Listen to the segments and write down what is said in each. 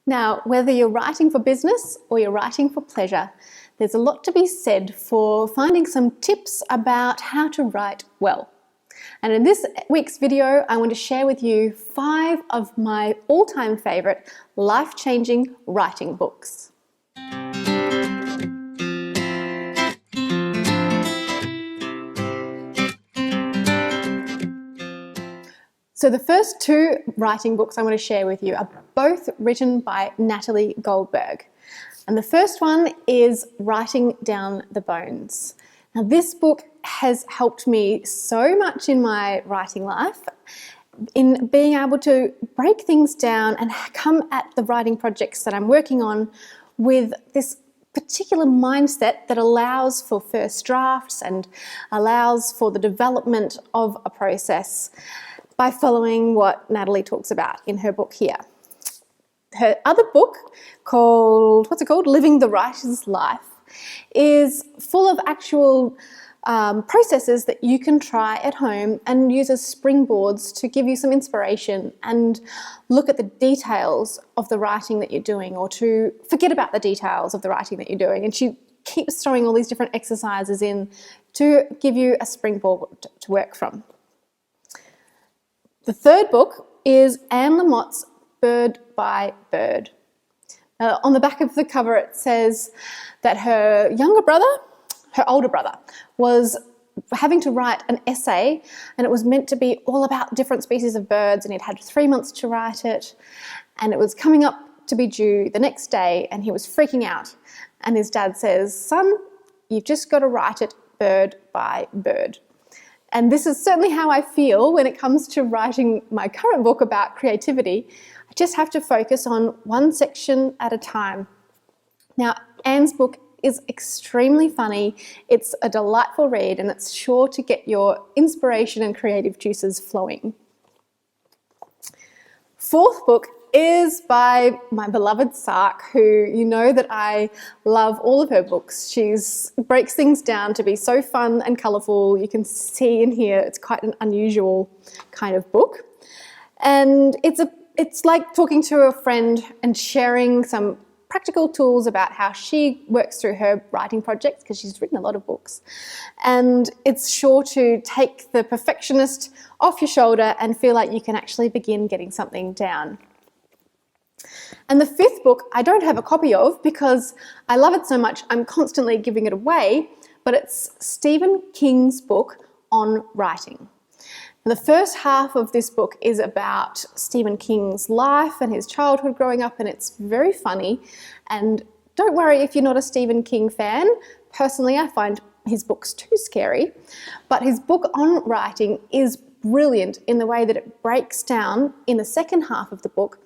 Now, whether you're writing for business or you're writing for pleasure, there's a lot to be said for finding some tips about how to write well. And in this week's video, I want to share with you 5 of my all-time favorite life-changing writing books. So the first 2 writing books I want to share with you are both written by Natalie Goldberg. And the first one is Writing Down the Bones. Now this book has helped me so much in my writing life, in being able to break things down and come at the writing projects that I'm working on with this particular mindset that allows for first drafts and allows for the development of a process by following what Natalie talks about in her book here. Her other book called, Living the Writer's Life, is full of actual processes that you can try at home and use as springboards to give you some inspiration and look at the details of the writing that you're doing, or to forget about the details of the writing that you're doing. And she keeps throwing all these different exercises in to give you a springboard to work from. The third book is Anne Lamott's Bird by Bird. On the back of the cover it says that her older brother, was having to write an essay, and it was meant to be all about different species of birds, and he'd had 3 months to write it, and it was coming up to be due the next day, and he was freaking out. And his dad says, "Son, you've just got to write it bird by bird." And this is certainly how I feel when it comes to writing my current book about creativity. I just have to focus on one section at a time. Now, Anne's book is extremely funny. It's a delightful read, and it's sure to get your inspiration and creative juices flowing. Fourth book is by my beloved Sark, who you know that I love all of her books. She breaks things down to be so fun and colourful. You can see in here it's quite an unusual kind of book. And it's like talking to a friend and sharing some practical tools about how she works through her writing projects, because she's written a lot of books. And it's sure to take the perfectionist off your shoulder and feel like you can actually begin getting something down. And the 5th book I don't have a copy of because I love it so much I'm constantly giving it away, but it's Stephen King's book on writing. And the first half of this book is about Stephen King's life and his childhood growing up, and it's very funny. And don't worry if you're not a Stephen King fan. Personally, I find his books too scary, but his book on writing is brilliant in the way that it breaks down in the second half of the book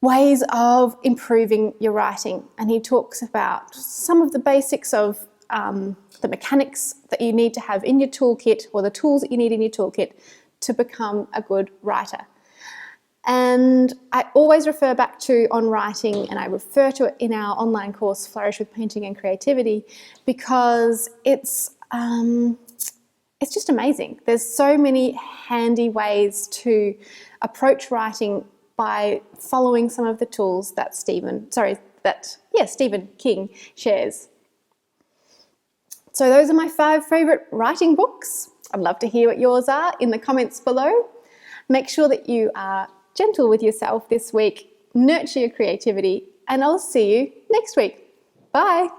ways of improving your writing. And he talks about some of the basics of the mechanics that you need to have in your toolkit, or the tools that you need in your toolkit to become a good writer. And I always refer back to On Writing, and I refer to it in our online course, Flourish with Painting and Creativity, because it's just amazing. There's so many handy ways to approach writing by following some of the tools that Stephen King shares. So those are my 5 favourite writing books. I'd love to hear what yours are in the comments below. Make sure that you are gentle with yourself this week, nurture your creativity, and I'll see you next week. Bye.